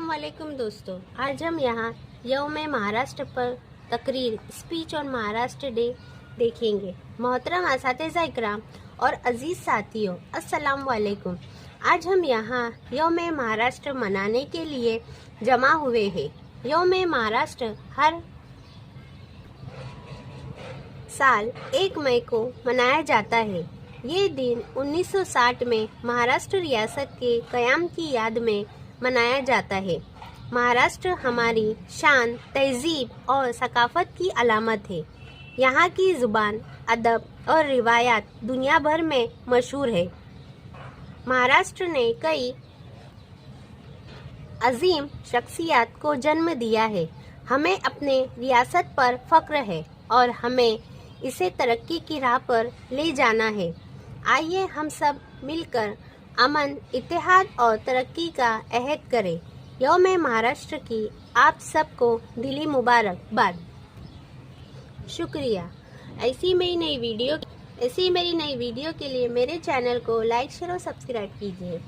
अस्सलामुअलैकुम दोस्तों, आज हम यहाँ यौम महाराष्ट्र पर तकरीर स्पीच और महाराष्ट्र डे देखेंगे। मोहतरम असातिज़ा इकराम और अज़ीज़ साथियों, अस्सलामुअलैकुम। आज हम यहाँ यौम महाराष्ट्र मनाने के लिए जमा हुए हैं। यौम महाराष्ट्र हर साल 1 मई को मनाया जाता है। ये दिन 1960 में महाराष्ट्र रियासत के क़याम की याद में मनाया जाता है। महाराष्ट्र हमारी शान, तहजीब और सकाफ़त की अलामत है। यहाँ की ज़ुबान, अदब और रिवायात दुनिया भर में मशहूर है। महाराष्ट्र ने कई अजीम शख्सियत को जन्म दिया है। हमें अपने रियासत पर फ़ख्र है और हमें इसे तरक्की की राह पर ले जाना है। आइए हम सब मिलकर अमन, इत्तेहाद और तरक्की का अहद करें। यौम महाराष्ट्र की आप सबको दिली मुबारकबाद। शुक्रिया। ऐसी मेरी नई वीडियो के लिए मेरे चैनल को लाइक, शेयर और सब्सक्राइब कीजिए।